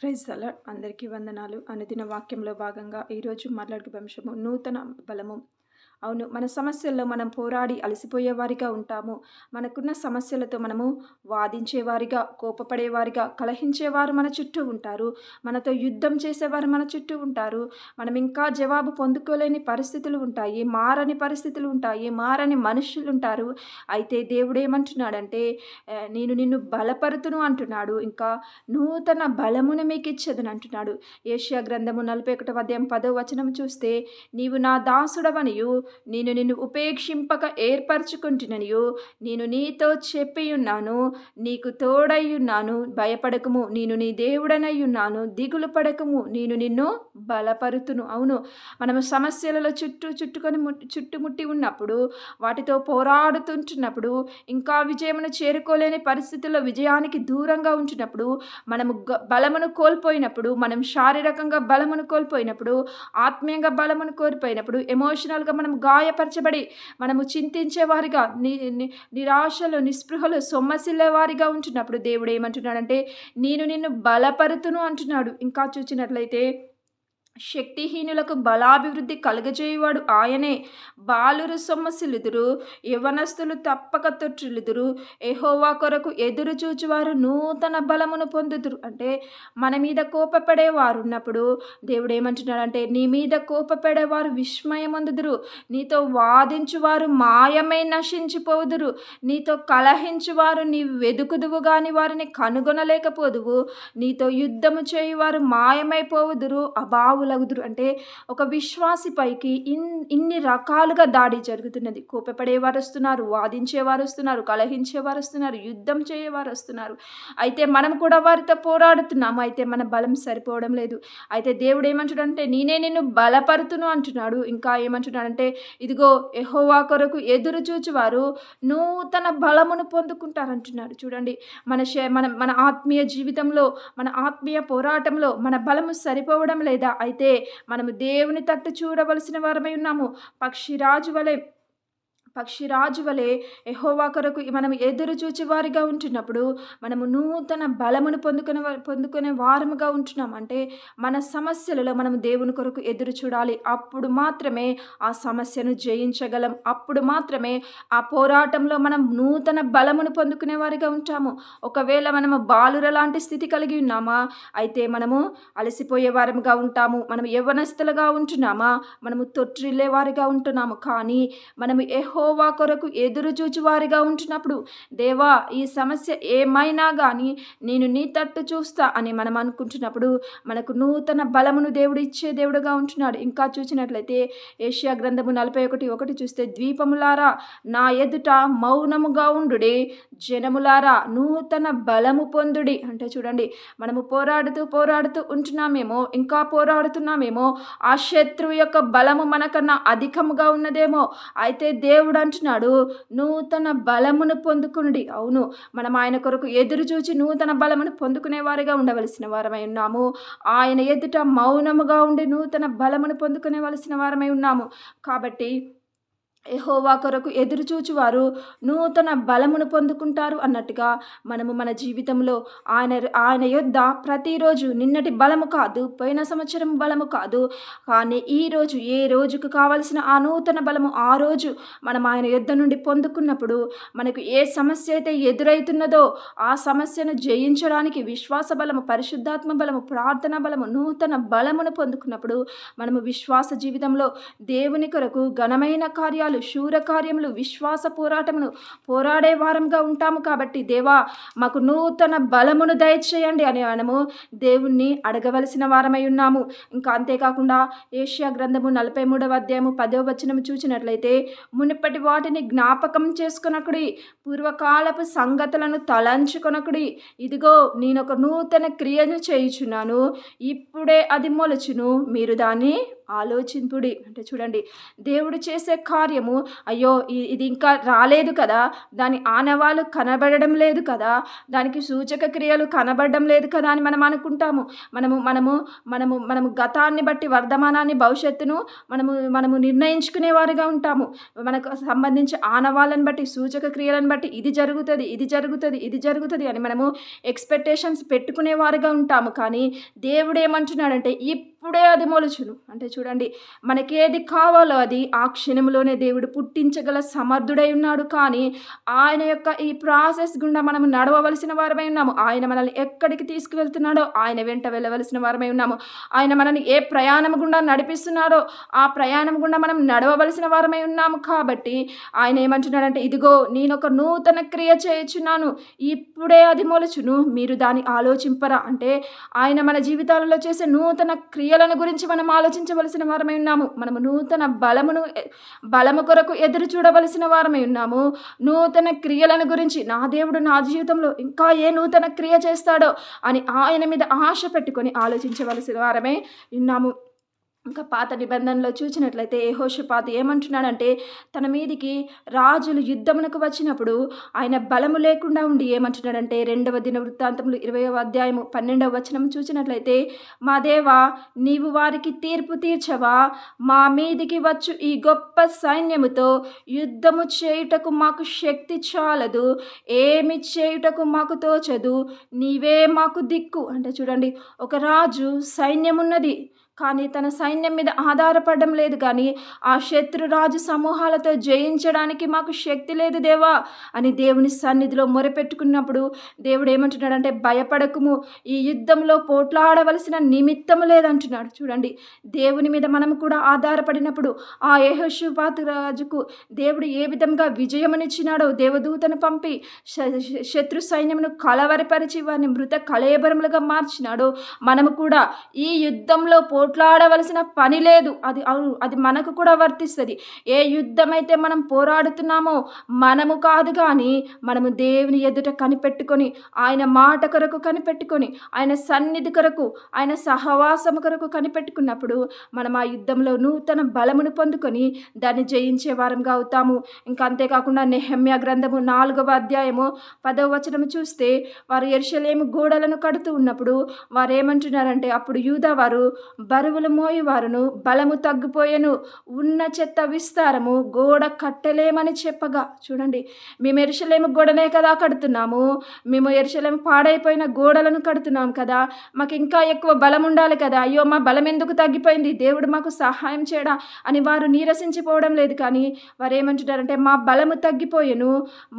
Praise the lord. అందరికీ వందనాలు. అనుదిన వాక్యంలో భాగంగా ఈరోజు మాట్లాడుకునే అంశము నూతన బలము. అవును, మన సమస్యల్లో మనం పోరాడి అలసిపోయేవారిగా ఉంటాము. మనకున్న సమస్యలతో మనము వాదించేవారిగా, కోపపడేవారిగా, కలహించేవారు మన చుట్టూ ఉంటారు. మనతో యుద్ధం చేసేవారు మన చుట్టూ ఉంటారు. మనం ఇంకా జవాబు పొందుకోలేని పరిస్థితులు ఉంటాయి. మారని పరిస్థితులు ఉంటాయి. మారని మనుషులుంటారు. అయితే దేవుడేమంటున్నాడంటే నేను నిన్ను బలపరుతును అంటున్నాడు. ఇంకా నూతన బలమును మీకిచ్చేదను అంటున్నాడు. యెషయా గ్రంథము 41వ అధ్యాయం 10వ వచనం చూస్తే, నీవు నా దాసుడవనియు నేను నిన్ను ఉపేక్షింపక ఏర్పరచుకుంటుననియు నేను నీతో చెప్పియున్నాను. నీకు తోడైయున్నాను. భయపడకుము, నేను నీ దేవుడనయ్యున్నాను. దిగులు పడకము, నేను నిన్ను బలపరుతును. అవును, మనము సమస్యలలో చుట్టుముట్టి ఉన్నప్పుడు, వాటితో పోరాడుతుంటున్నప్పుడు, ఇంకా విజయమును చేరుకోలేని పరిస్థితుల్లో విజయానికి దూరంగా ఉంటున్నప్పుడు, మనము బలమును కోల్పోయినప్పుడు, మనం శారీరకంగా బలమును కోల్పోయినప్పుడు, ఆత్మీయంగా బలమును కోల్పోయినప్పుడు, ఎమోషనల్గా మనం గాయపరచబడి మనము చింతించేవారిగా, నిరాశలు, నిస్పృహలు, సొమ్మసిల్లేవారిగా ఉంటున్నప్పుడు దేవుడు ఏమంటున్నాడంటే నేను నిన్ను బలపరుతును అంటున్నాడు. ఇంకా చూచినట్లయితే శక్తిహీనులకు బలాభివృద్ధి కలుగజేయువాడు ఆయనే. బాలురు సొమ్మసిల్లుదురు, యవనస్తులు తప్పక తొట్టిల్లుదురు. యెహోవా కొరకు ఎదురు చూచువారు నూతన బలమును పొందుదురు. అంటే మన మీద కోపపడేవారు ఉన్నప్పుడు దేవుడు ఏమంటున్నాడంటే నీ మీద కోపపడేవారు విస్మయమందుదురు. నీతో వాదించువారు మాయమై నశించిపోదురు. నీతో కలహించువారు నీవు వెదుకుదువు గాని వారిని కనుగొనలేకపోదువు. నీతో యుద్ధము చేయువారు మాయమైపోవుదురు, అబావులగుదురు. అంటే ఒక విశ్వాసి పైకి ఇన్ని రకాలుగా దాడి జరుగుతున్నది. కోపపడేవారు వస్తున్నారు, వాదించేవారు వస్తున్నారు, కలహించేవారు వస్తున్నారు, యుద్ధం చేయవారు వస్తున్నారు. అయితే మనం కూడా వారితో పోరాడుతున్నాము. అయితే మన బలం సరిపోవడం లేదు. అయితే దేవుడు ఏమంటున్నాడంటే నేనే నిన్ను బలపరుతును అంటున్నాడు. ఇంకా ఏమంటున్నాడంటే ఇదిగో యెహోవా కొరకు ఎదురు చూచువారు నూతన బలమును పొందుకుంటారంటున్నాడు. చూడండి, మన ఆత్మీయ జీవితంలో, మన ఆత్మీయ పోరాటంలో మన బలము సరిపోవడం లేదా? అయితే మనము దేవుని తట్టు చూడవలసిన వారమై ఉన్నాము. పక్షిరాజు వలె యెహోవా కొరకు మనం ఎదురు చూచి వారిగా ఉంటున్నప్పుడు మనము నూతన బలమును పొందుకునే వారముగా ఉంటున్నాం. అంటే మన సమస్యలలో మనం దేవుని కొరకు ఎదురు చూడాలి. అప్పుడు మాత్రమే ఆ సమస్యను జయించగలం. అప్పుడు మాత్రమే ఆ పోరాటంలో మనం నూతన బలమును పొందుకునే వారిగా ఉంటాము. ఒకవేళ మనము బాలుర లాంటి స్థితి కలిగి ఉన్నామా, అయితే మనము అలసిపోయే వారముగా ఉంటాము. మనం యవ్వనస్తులుగా ఉంటున్నామా, మనము తొట్టిల్లే వారిగా ఉంటున్నాము. కానీ మనము యెహోవా కొరకు ఎదురు చూచువారిగా ఉంటున్నప్పుడు, దేవా ఈ సమస్య ఏమైనా కానీ నేను నీ తట్టు చూస్తా అని మనం అనుకుంటున్నప్పుడు మనకు నూతన బలమును దేవుడు ఇచ్చే దేవుడుగా ఉంటున్నాడు. ఇంకా చూసినట్లయితే యెషయా గ్రంథము 41:1 చూస్తే, ద్వీపములారా నా ఎదుట మౌనముగా ఉండుడి, జనములారా నూతన బలము పొందుడి. అంటే చూడండి, మనము పోరాడుతూ ఉంటున్నామేమో, ఇంకా పోరాడుతున్నామేమో, ఆ శత్రువు యొక్క బలము మనకన్నా అధికముగా ఉన్నదేమో. అయితే దేవుడు అంటున్నాడు నూతన బలమును పొందుకునుడి. అవును, మనం ఆయన కొరకు ఎదురు చూచి నూతన బలమును పొందుకునే వారిగా ఉండవలసిన వారమై ఉన్నాము. ఆయన ఎదుట మౌనముగా ఉండి నూతన బలమును పొందుకునేవలసిన వారమై ఉన్నాము. కాబట్టి యెహోవా కొరకు ఎదురు చూచువారు నూతన బలమును పొందుకుంటారు అన్నట్టుగా మనము మన జీవితంలో ఆయన యొద్ద ప్రతిరోజు నిన్నటి బలము కాదు, పోయిన సంవత్సరం బలము కాదు, కానీ ఈరోజు ఏ రోజుకు కావలసిన ఆ నూతన బలము ఆ రోజు మనం ఆయన యొద్ద నుండి పొందుకున్నప్పుడు మనకు ఏ సమస్య అయితే ఎదురవుతున్నదో ఆ సమస్యను జయించడానికి విశ్వాస బలము, పరిశుద్ధాత్మ బలము, ప్రార్థన బలము, నూతన బలమును పొందుకున్నప్పుడు మనము విశ్వాస జీవితంలో దేవుని కొరకు ఘనమైన కార్యాలు, శూర కార్యములు, విశ్వాస పోరాడే వారంగా ఉంటాము. కాబట్టి దేవా మాకు నూతన బలమును దయచేయండి అని మనము దేవుణ్ణి అడగవలసిన వారమై ఉన్నాము. ఇంకా అంతేకాకుండా యెషయా గ్రంథము 43వ అధ్యాయము 10వ వచనం చూసినట్లయితే, మునుపటి వాటిని జ్ఞాపకం చేసుకొనకుడి, పూర్వకాలపు సంగతులను తలంచుకొనకుడి. ఇదిగో నేనొక నూతన క్రియను చేయుచున్నాను, ఇప్పుడే అది మొలచును, మీరు దాన్ని ఆలోచింపుడి. అంటే చూడండి, దేవుడు చేసే కార్యము, అయ్యో ఇది ఇంకా రాలేదు కదా, దాని ఆనవాళ్ళు కనబడడం లేదు కదా, దానికి సూచక క్రియలు కనబడడం లేదు కదా అని మనం అనుకుంటాము. మనము మనము మనము మనము గతాన్ని బట్టి వర్ధమానాన్ని, భవిష్యత్తును మనము మనము నిర్ణయించుకునేవారుగా ఉంటాము. మనకు సంబంధించి ఆనవాళ్ళని బట్టి, సూచక క్రియలను బట్టి ఇది జరుగుతుంది, ఇది జరుగుతుంది, ఇది జరుగుతుంది అని మనము ఎక్స్పెక్టేషన్స్ పెట్టుకునేవారుగా ఉంటాము. కానీ దేవుడు ఏమంటున్నాడంటే ఇప్పుడే అది మొలుచును. అంటే చూడండి, మనకేది కావాలో అది ఆ క్షణంలోనే దేవుడు పుట్టించగల సమర్థుడై ఉన్నాడు. కానీ ఆయన యొక్క ఈ ప్రాసెస్ గుండా మనం నడవవలసిన వారమై ఉన్నాము. ఆయన మనల్ని ఎక్కడికి తీసుకువెళ్తున్నాడో ఆయన వెంట వెళ్ళవలసిన వారమై ఉన్నాము. ఆయన మనల్ని ఏ ప్రయాణం గుండా నడిపిస్తున్నాడో ఆ ప్రయాణం గుండా మనం నడవవలసిన వారమై ఉన్నాము. కాబట్టి ఆయన ఏమంటున్నాడంటే, ఇదిగో నేను ఒక నూతన క్రియ చేయుచున్నాను, ఇప్పుడే అది మొలుచును, మీరు దాన్ని ఆలోచింపరా. అంటే ఆయన మన జీవితాలలో చేసే నూతన క్రియలను గురించి మనం ఆలోచించవలసిన వారమై ఉన్నాము. మనము నూతన బలము కొరకు ఎదురు చూడవలసిన వారమై ఉన్నాము. నూతన క్రియలను గురించి, నా దేవుడు నా జీవితంలో ఇంకా ఏ నూతన క్రియ చేస్తాడో అని ఆయన మీద ఆశ పెట్టుకొని ఆలోచించవలసిన వారమై ఉన్నాము. ఇంకా పాత నిబంధనలో చూసినట్లయితే యెహోషాపాతు ఏమంటున్నాడంటే, తన మీదికి రాజులు యుద్ధమునకు వచ్చినప్పుడు ఆయన బలము లేకుండా ఉండి ఏమంటున్నాడంటే, 2వ దినవృత్తాంతములు 20వ అధ్యాయము 12వ వచనం చూసినట్లయితే, మా దేవా నీవు వారికి తీర్పు తీర్చవా, మా మీదికి వచ్చు ఈ గొప్ప సైన్యముతో యుద్ధము చేయుటకు మాకు శక్తి చాలదు, ఏమి చేయుటకు మాకు తోచదు, నీవే మాకు దిక్కు. అంటే చూడండి, ఒక రాజు సైన్యం ఉన్నది కానీ తన సైన్యం మీద ఆధారపడడం లేదు. కానీ ఆ శత్రురాజు సమూహాలతో జయించడానికి మాకు శక్తి లేదు దేవా అని దేవుని సన్నిధిలో మొరపెట్టుకున్నప్పుడు దేవుడు ఏమంటున్నాడంటే, భయపడకుము, ఈ యుద్ధంలో పోట్లాడవలసిన నిమిత్తము లేదంటున్నాడు. చూడండి, దేవుని మీద మనం కూడా ఆధారపడినప్పుడు ఆ యెహోషాపాతు రాజుకు దేవుడు ఏ విధంగా విజయమునిచ్చినాడో, దేవదూతను పంపి శత్రు సైన్యమును కలవరపరిచి వారిని మృత కళేబరములుగా మార్చినాడో, మనము కూడా ఈ యుద్ధంలో పోట్లాడవలసిన పని లేదు. అది మనకు కూడా వర్తిస్తుంది. ఏ యుద్ధమైతే మనం పోరాడుతున్నామో మనము కాదు, కానీ మనము దేవుని ఎదుట కనిపెట్టుకొని, ఆయన మాట కొరకు కనిపెట్టుకొని, ఆయన సన్నిధి కొరకు, ఆయన సహవాసము కొరకు కనిపెట్టుకున్నప్పుడు మనం ఆ యుద్ధంలో నూతన బలమును పొందుకొని దాన్ని జయించే వారంగా అవుతాము. ఇంకా అంతేకాకుండా నెహెమ్యా గ్రంథము 4వ అధ్యాయము 10వ వచనము చూస్తే, వారు యెరూషలేము గోడలను కడుతూ ఉన్నప్పుడు వారు ఏమంటున్నారంటే, అప్పుడు యూదా వారు బరువులు మోయువారును బలము తగ్గిపోయెను, ఉన్న చెత్త విస్తారము గోడ కట్టలేమని చెప్పగా. చూడండి, మేము యెరూషలేము గోడనే కదా కడుతున్నాము, మేము యెరూషలేము పాడైపోయిన గోడలను కడుతున్నాం కదా, మాకు ఇంకా ఎక్కువ బలం ఉండాలి కదా, అయ్యో మా బలం ఎందుకు తగ్గిపోయింది, దేవుడు మాకు సహాయం చేయడా అని వారు నీరసించిపోవడం లేదు. కానీ వారు ఏమంటున్నారంటే, మా బలము తగ్గిపోయెను,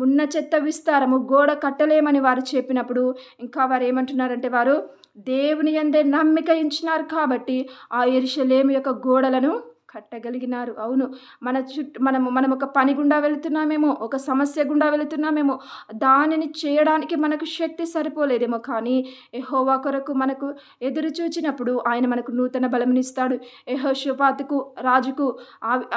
ఉన్న చెత్త విస్తారము గోడ కట్టలేమని వారు చెప్పినప్పుడు ఇంకా వారు ఏమంటున్నారంటే, వారు దేవుని యందే నమ్మిక ఉంచినారు కాబట్టి ఆ యెరూషలేము యొక్క గోడలను కట్టగలిగినారు. అవును, మనం ఒక పని గుండా వెళుతున్నామేమో, ఒక సమస్య గుండా వెళుతున్నామేమో, దానిని చేయడానికి మనకు శక్తి సరిపోలేదేమో, కానీ యెహోవా కొరకు మనకు ఎదురు చూచినప్పుడు ఆయన మనకు నూతన బలమునిస్తాడు. యెహోషాపాతుకు రాజుకు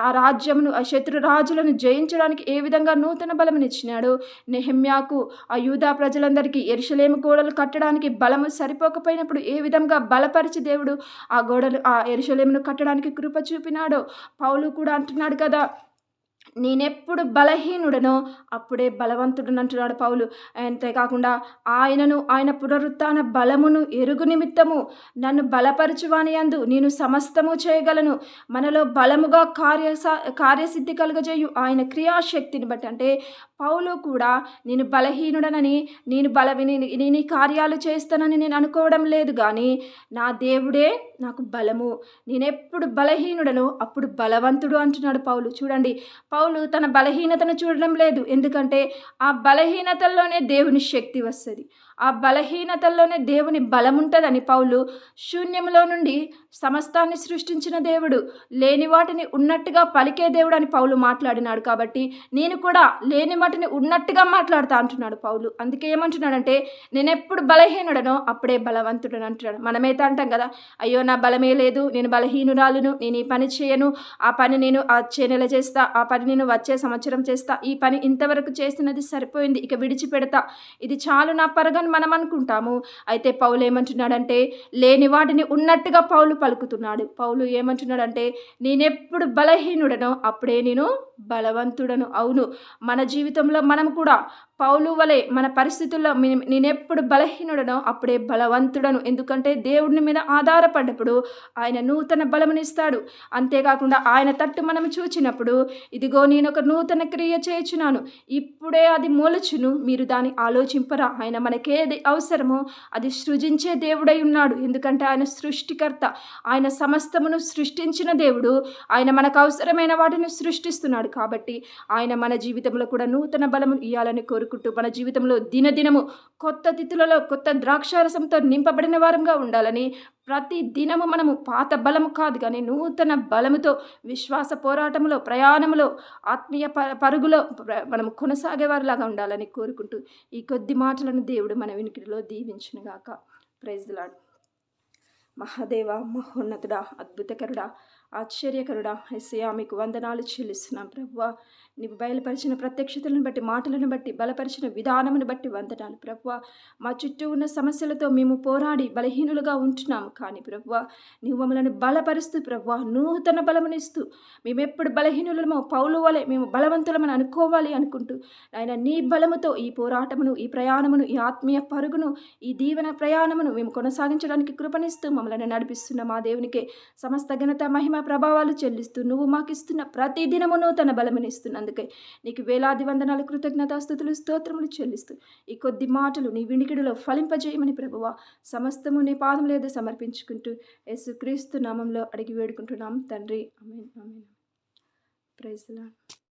ఆ రాజ్యమును, ఆ శత్రు రాజులను జయించడానికి ఏ విధంగా నూతన బలమునిచ్చినాడు, నెహెమ్యాకు ఆ యూదా ప్రజలందరికీ యెరూషలేము గోడలు కట్టడానికి బలము సరిపోకపోయినప్పుడు ఏ విధంగా బలపరిచి దేవుడు ఆ యెరూషలేమును కట్టడానికి కృప చూపినాడు. పౌలు కూడా అంటున్నాడు కదా, నేనెప్పుడు బలహీనుడనో అప్పుడే బలవంతుడని అంటున్నాడు పౌలు. అంతేకాకుండా ఆయన పునరుత్థాన బలమును ఎరుగు నిమిత్తము నన్ను బలపరచువాని యందు నేను సమస్తము చేయగలను. మనలో బలముగా కార్యసిద్ధి కలుగజేయు ఆయన క్రియాశక్తిని బట్టి, అంటే పౌలు కూడా నేను బలహీనుడనని, నేను ఈ కార్యాలు చేస్తానని నేను అనుకోవడం లేదు, కానీ నా దేవుడే నాకు బలము, నేనెప్పుడు బలహీనుడనో అప్పుడు బలవంతుడు అంటున్నాడు పౌలు. చూడండి, పౌలు తన బలహీనతను చూడడం లేదు, ఎందుకంటే ఆ బలహీనతల్లోనే దేవుని శక్తి వస్తుంది, ఆ బలహీనతల్లోనే దేవుని బలం ఉంటుందని పౌలు శూన్యంలో నుండి సమస్తాన్ని సృష్టించిన దేవుడు, లేని వాటిని ఉన్నట్టుగా పలికే దేవుడు అని పౌలు మాట్లాడినాడు. కాబట్టి నేను కూడా లేని వాటిని ఉన్నట్టుగా మాట్లాడుతా అంటున్నాడు పౌలు. అందుకే ఏమంటున్నాడంటే, నేను ఎప్పుడు బలహీనుడనో అప్పుడే బలవంతుడని అంటున్నాడు. మనమైతే అంటాం కదా, అయ్యో నా బలమే లేదు, నేను బలహీనురాలును, నేను ఈ పని చేయను, ఆ పని నేను ఆ చేనేలా చేస్తా, ఆ పని ఈసారి నేను వచ్చే సంవత్సరం చేస్తా, ఈ పని ఇంతవరకు చేసినది సరిపోయింది, ఇక విడిచిపెడతా, ఇది చాలు నా పరగని మనం అనుకుంటాము. అయితే పౌలు ఏమంటున్నాడంటే, లేని వాటిని ఉన్నట్టుగా పౌలు పలుకుతున్నాడు. పౌలు ఏమంటున్నాడంటే, నేనెప్పుడు బలహీనుడనో అప్పుడే నేను బలవంతుడను. అవును, మన జీవితంలో మనం కూడా పౌలు వలె మన పరిస్థితుల్లో నేనెప్పుడు బలహీనుడనో అప్పుడే బలవంతుడను. ఎందుకంటే దేవుని మీద ఆధారపడ్డప్పుడు ఆయన నూతన బలమునిస్తాడు. అంతేకాకుండా ఆయన తట్టు మనం చూచినప్పుడు, ఇదిగో నేను ఒక నూతన క్రియ చేయుచున్నాను, ఇప్పుడే అది మొలుచును, మీరు దాన్ని ఆలోచింపరా. ఆయన మనకేది అవసరమో అది సృజించే దేవుడై ఉన్నాడు. ఎందుకంటే ఆయన సృష్టికర్త, ఆయన సమస్తమును సృష్టించిన దేవుడు. ఆయన మనకు అవసరమైన వాటిని సృష్టిస్తున్నాడు. కాబట్టి ఆయన మన జీవితంలో కూడా నూతన బలము ఇవ్వాలని కోరుకుంటూ, మన జీవితంలో దినదినము కొత్త తిథులలో కొత్త ద్రాక్షారసంతో నింపబడిన వారంగా ఉండాలని, ప్రతి దినము మనము పాత బలము కాదు కానీ నూతన బలముతో విశ్వాస పోరాటంలో, ప్రయాణంలో, ఆత్మీయ పరుగులో మనం కొనసాగేవారిలాగా ఉండాలని కోరుకుంటూ, ఈ కొద్ది మాటలను దేవుడు మన వినికిడిలో దీవించునుగాక. Praise the lord. మహాదేవ, మహోన్నతుడా, అద్భుతకరుడా, ఆశ్చర్యకరుడా, యేసయ్యా మీకు వందనాలు చెల్లిస్తున్నాం ప్రభువా. నీవు బయలుపరిచిన ప్రత్యక్షతలను బట్టి, మాటలను బట్టి, బలపరిచిన విధానమును బట్టి వందనాలు ప్రభువా. మా చుట్టూ ఉన్న సమస్యలతో మేము పోరాడి బలహీనులుగా ఉంటున్నాము. కానీ ప్రభువా, నీవు మమ్మల్ని బలపరుస్తూ ప్రభువా, నూతన బలమునిస్తూ, మేమెప్పుడు బలహీనులమో పౌలు వలె మేము బలవంతులమని అనుకోవాలి అనుకుంటూ, ఆయన నీ బలముతో ఈ పోరాటమును, ఈ ప్రయాణమును, ఈ ఆత్మీయ పరుగును, ఈ దీవెన ప్రయాణమును మేము కొనసాగించడానికి కృపణిస్తూ మమ్మల్ని నడిపిస్తున్న మా దేవునికే సమస్త ఘనత, మహిమ, ప్రభావాలు చెల్లిస్తూ, నువ్వు మాకు ఇస్తున్న ప్రతి దినము నూతన బలమునిస్తున్నందుకే నీకు వేలాది వందనాలు, కృతజ్ఞతాస్తుతులు, స్తోత్రములు చెల్లిస్తూ, ఈ కొద్ది మాటలు నీ వినికిడిలో ఫలింపజేయమని ప్రభువా సమస్తము నీ పాదం లేదా సమర్పించుకుంటూ యేసుక్రీస్తు నామంలో అడిగి వేడుకుంటున్నాం తండ్రి. Amen, amen. Praise the lord.